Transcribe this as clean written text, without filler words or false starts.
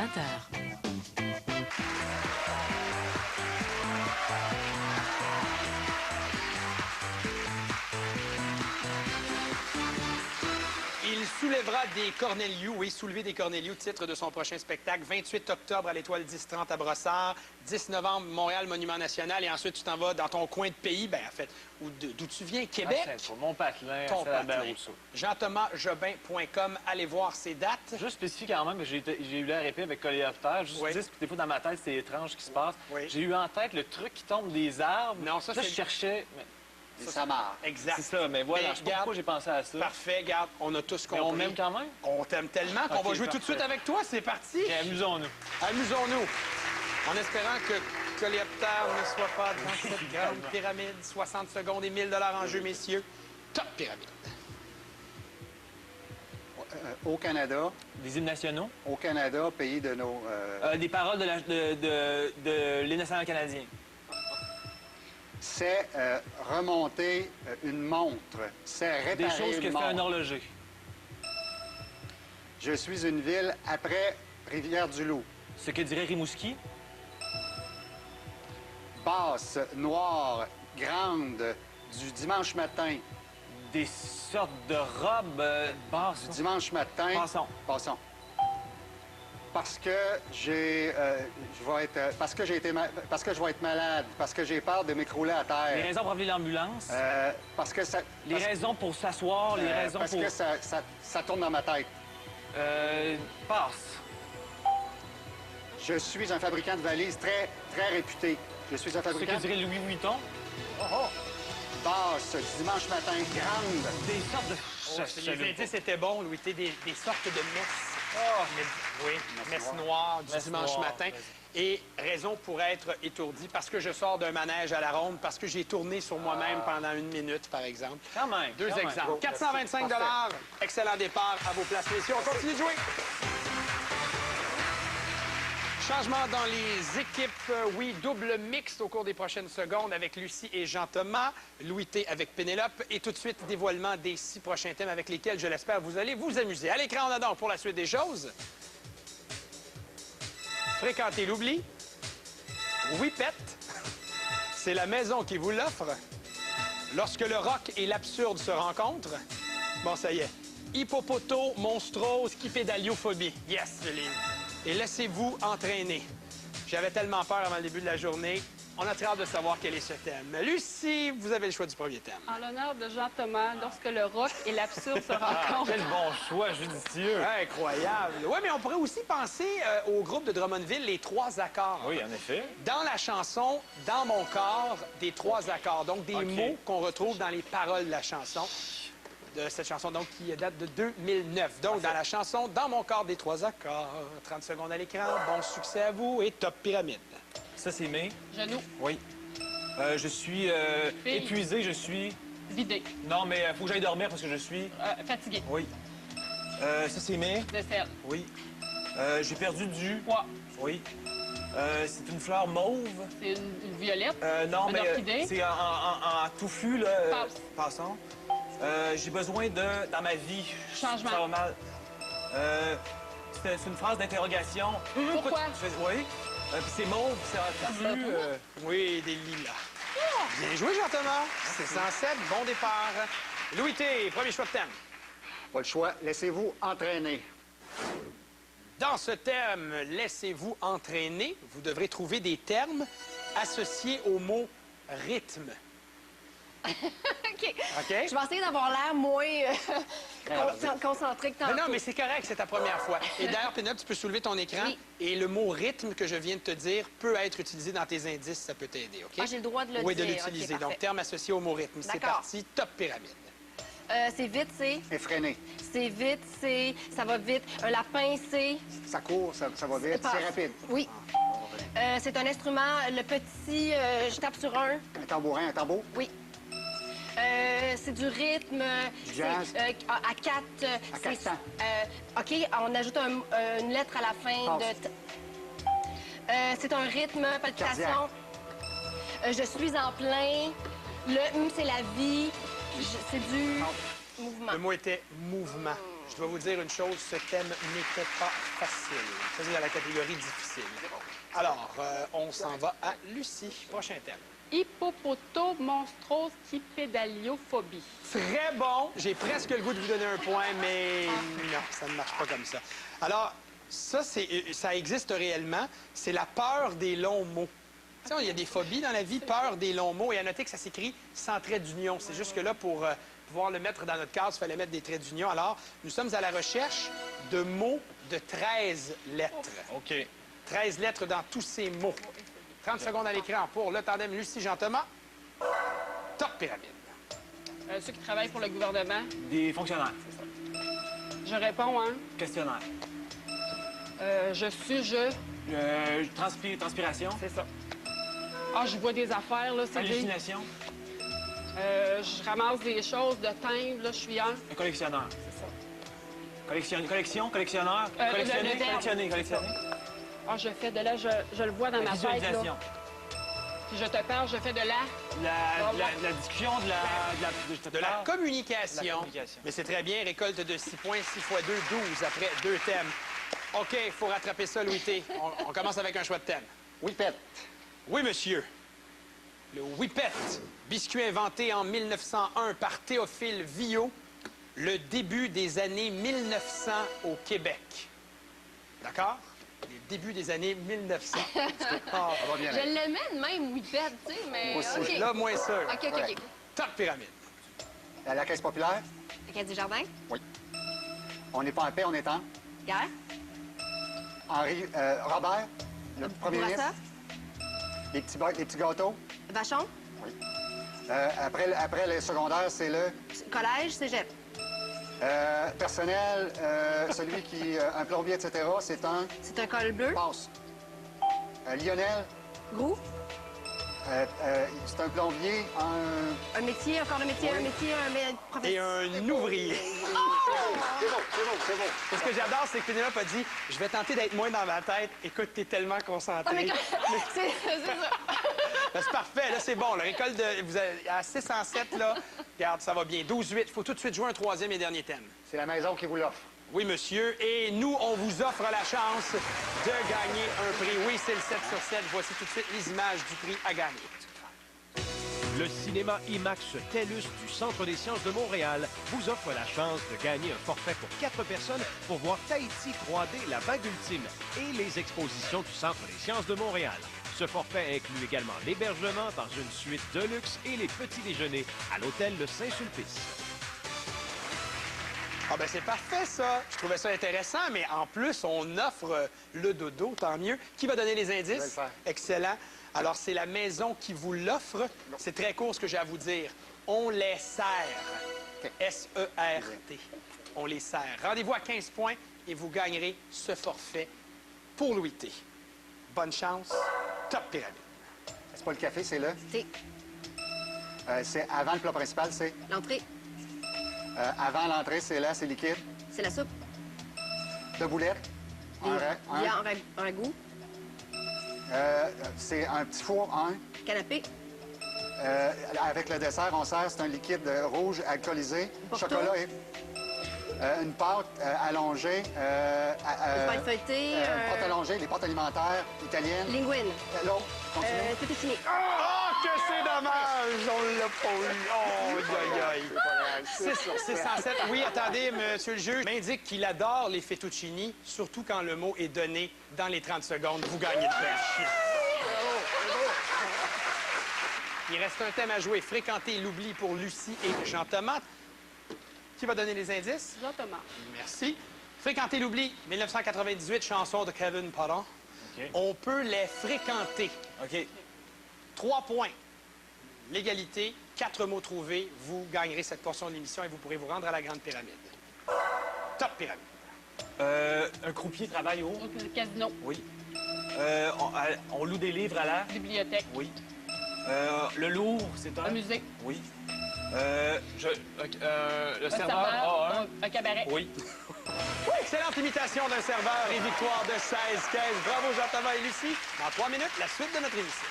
20h. Il soulèvera des Cornelius, oui, soulever des Cornelius, titre de son prochain spectacle, 28 octobre à l'Étoile 10-30 à Brossard, 10 novembre, Montréal, Monument National, et ensuite tu t'en vas dans ton coin de pays, ben en fait, d'où tu viens, Québec. Pour Mont-Patelin, Ton c'est la patelin. Rousseau. JeanThomasJobin.com, allez voir ses dates. Juste spécifique quand même, j'ai eu l'air épais avec Coléoptère. Juste Oui. dire, des fois dans ma tête, c'est étrange ce qui se passe. Oui. J'ai eu en tête le truc qui tombe des arbres. Non, ça, Là, c'est- je cherchais. mais Des samards. Exact. C'est ça, mais voilà, Mais je sais pas pourquoi j'ai pensé à ça. Parfait, garde, on a tous Mais compris. on m'aime quand même. On t'aime tellement qu'on Ok, va jouer tout de parfait. suite avec toi, c'est parti. Et amusons-nous. Amusons-nous. En espérant que Coléoptère ne soit pas dans cette grande pyramide. 60 secondes et 1000 $ en jeu, messieurs. Top pyramide. Au Canada, pays de nos... Des paroles de l'hymne national canadien. c'est remonter une montre. C'est réparer Des choses que une fait un montre. horloger. Je suis une ville après Rivière-du-Loup. Ce que dirait Rimouski. Basse, noire, grande, du dimanche matin. Des sortes de robes basses. Dimanche matin... Passons. Passons. Parce que parce que je vais être malade, parce que j'ai peur de m'écrouler à Les terre. raisons pour appeler l'ambulance. Parce que ça... Les raisons pour s'asseoir. Les raisons parce pour... que ça tourne dans ma tête. Passe. Je suis un fabricant de valises très, très réputé. Je suis un Ce fabricant que dirait Louis Vuitton. basse, dimanche matin, grande. Des sortes de... Les indices étaient bons, Louis. Des sortes de messes. Oui, messe noire. noire du Messe dimanche noire, matin. Et raison pour être étourdi, parce que je sors d'un manège à la ronde, parce que j'ai tourné sur moi-même pendant 1 minute, par exemple. Quand même. Deux quand même. exemples. 425 $. Excellent départ. À vos places, messieurs. On continue de jouer. Changement dans les équipes, oui, double mixte au cours des prochaines secondes avec Lucie et Jean-Thomas, Louis T avec Pénélope et tout de suite dévoilement des 6 prochains thèmes avec lesquels, je l'espère, vous allez vous amuser. À l'écran, on a donc pour la suite des choses. Fréquenter l'oubli. Whippet. C'est la maison qui vous l'offre. Lorsque le rock et l'absurde se rencontrent. Bon, ça y est. Hippopoto, monstrose, skipédaliophobie. Yes, je l'ai eu. Et laissez-vous entraîner. J'avais tellement peur avant le début de la journée. On a très hâte de savoir quel est ce thème. Lucie, vous avez le choix du premier thème. En l'honneur de Jean-Thomas, lorsque le rock et l'absurde se rencontrent. Quel bon choix, judicieux. Incroyable. Oui, mais on pourrait aussi penser au groupe de Drummondville, les 3 accords. Oui, en effet. Dans la chanson « Dans mon corps », des 3 accords. Donc, des OK. mots qu'on retrouve dans les paroles de la chanson. De cette chanson, donc, qui date de 2009. Donc, dans la chanson « Dans mon corps », des 3 accords. 30 secondes à l'écran. Bon succès à vous et top pyramide. Ça, c'est mes. Genoux, Oui. Je suis Fille. épuisé, je suis... vidé, Non, mais faut que j'aille dormir parce que je suis... fatigué, Oui. Ça, c'est mes. de sel, Oui. J'ai perdu du... poids, Oui. C'est une fleur mauve. c'est une violette, Non, Une mais orchidée. c'est en touffu, là. Passe. Passons. J'ai besoin de... Dans ma vie... Changement. Ça va mal. C'est une phrase d'interrogation. Pourquoi? Oui. Puis c'est mauve, c'est en touffu. Oui, des lilas. Bien joué, Jean-Thomas. C'est 107. Bon départ. Louis T, premier choix de thème. Pas le choix. Laissez-vous entraîner. Dans ce thème, laissez-vous entraîner, vous devrez trouver des termes associés au mot rythme. OK. OK? Je vais essayer d'avoir l'air moins concentré que tantôt. Mais non, mais c'est correct, c'est ta première fois. Et d'ailleurs, Pénélope, tu peux soulever ton écran. Oui. Et le mot rythme que je viens de te dire peut être utilisé dans tes indices, ça peut t'aider, OK? Ah, j'ai le droit de le Oui, dire. de l'utiliser. OK, Donc, parfait. terme associé au mot rythme. C'est D'accord. parti, top pyramide. C'est vite, c'est... Effréner. C'est vite, c'est... Ça va vite. Un lapin, c'est... Ça court, ça va vite, Passe. c'est rapide. Oui. C'est un instrument, le petit... je tape sur un. Un tambourin, un tambour. Oui. C'est du rythme. Jazz. C'est, à 4. À 4 temps. OK, on ajoute une lettre à la fin Passe. de... c'est un rythme, palpitation. Je suis en plein. Le c'est la vie. C'est du mouvement. Le mot était mouvement. Je dois vous dire une chose, ce thème n'était pas facile. Ça, c'est dans la catégorie difficile. Alors, on s'en va à Lucie. Prochain thème. Hippopotomonstrosquipédaliophobie. Très bon. J'ai presque le goût de vous donner un point, mais non, ça ne marche pas comme ça. Alors, ça existe réellement. C'est la peur des longs mots. Tu sais, il y a des phobies dans la vie, peur des longs mots. Et à noter que ça s'écrit sans trait d'union. C'est juste que là, pour pouvoir le mettre dans notre case, il fallait mettre des traits d'union. Alors, nous sommes à la recherche de mots de 13 lettres. OK. 13 lettres dans tous ces mots. 30 secondes à l'écran pour le tandem Lucie-Jean-Thomas. Top pyramide. Ceux qui travaillent pour le gouvernement. Des fonctionnaires, c'est ça. Je réponds, hein. Questionnaire. Transpiration. C'est ça. Ah, je vois des affaires, là, c'est des... Hallucination. Je ramasse des choses de timbre, là, je suis un. Un collectionneur. C'est ça. Collectionneur. Le verbe. Collectionner. Ah, je fais de là, je le vois dans ma tête, Visualisation. là. Puis je te parle, je fais de la... La discussion, de la Communication. La communication. Mais c'est très bien. Récolte de 6 points. 6 x 2, 12 après 2 thèmes. OK, il faut rattraper ça, Louis T. On commence avec un choix de thème. Whippet. Oui, monsieur. Le Whippet, biscuit inventé en 1901 par Théophile Viau, le début des années 1900 au Québec. D'accord? Les débuts des années 1900. Ah, Ça va bien. Je l'aimais de même, Whippet, tu sais, mais... Moi aussi. OK. là, moins sûr. OK. Top pyramide. La Caisse populaire. La Caisse du Jardin. On n'est pas en paix, on est en. Guerre. Robert, le premier ministre. Bourassa. Les petits gâteaux. Vachon. Après le secondaire, c'est le Collège, cégep. personnel, celui qui... un plombier, etc. C'est un... C'est un col bleu. Passe. Lionel, Gros. c'est un plombier, Un métier, encore un métier, Oui. un professeur. Et un ouvrier. C'est beau. Et ce que j'adore, c'est que Pénélope a dit « Je vais tenter d'être moins dans ma tête. Écoute, t'es tellement concentré. Ah, mais c'est ça. Ben, c'est parfait, là, c'est bon. La récolte de... Vous avez à 6 en 7, là. Regarde, ça va bien. 12-8. Il faut tout de suite jouer un troisième et dernier thème. C'est la maison qui vous l'offre. Oui, monsieur. Et nous, on vous offre la chance de gagner un prix. Oui, c'est le 7 sur 7. Voici tout de suite les images du prix à gagner. Le cinéma IMAX TELUS du Centre des sciences de Montréal vous offre la chance de gagner un forfait pour 4 personnes pour voir Tahiti 3D, la vague ultime et les expositions du Centre des sciences de Montréal. Ce forfait inclut également l'hébergement dans une suite de luxe et les petits déjeuners à l'hôtel Le Saint-Sulpice. Ah ben c'est parfait, ça. Je trouvais ça intéressant, mais en plus, on offre le dodo, tant mieux. Qui va donner les Je vais le indices? faire. Excellent. Alors, c'est la maison qui vous l'offre. C'est très court ce que j'ai à vous dire. On les sert. S-E-R-T. On les sert. Rendez-vous à 15 points et vous gagnerez ce forfait pour Louis T. Bonne chance. Top pyramide. C'est pas le café, c'est le... C'est c'est avant le plat principal, c'est... l'entrée. Avant l'entrée, c'est là, c'est liquide. C'est la soupe. Deux boulettes. Il y a un ragoût. C'est un petit four, Canapé. avec le dessert, on sert, c'est un liquide rouge alcoolisé. Porto. Chocolat et... une pâte allongée. Une pâte feuilletée. Une pâte allongée, les pâtes alimentaires italiennes. Linguine. L'autre, continue. Fettuccine. Oh, que c'est dommage! On l'a pas eu. Oh, aïe, aïe. 6 sur 6 en 7. Oui, attendez, monsieur le juge m'indique qu'il adore les fettuccini, surtout quand le mot est donné dans les 30 secondes. Vous gagnez le prix. Il reste un thème à jouer. Fréquenter l'oubli pour Lucie et Jean-Thomas. Qui va donner les indices? Jean-Thomas. Merci. Fréquenter l'oubli, 1998, chanson de Kevin Parent. OK. On peut les fréquenter. OK. 3 points. L'égalité, 4 mots trouvés. Vous gagnerez cette portion de l'émission et vous pourrez vous rendre à la Grande Pyramide. Top Pyramide. Un croupier travaille au... Le casino. Oui. On loue des livres à la... Bibliothèque. Oui. Le Louvre, c'est Un musée. Oui. Le Un serveur a un... Un cabaret. Oui. Excellente imitation d'un serveur et victoire de 16-15. Bravo Jean-Thomas et Lucie. Dans 3 minutes, la suite de notre émission.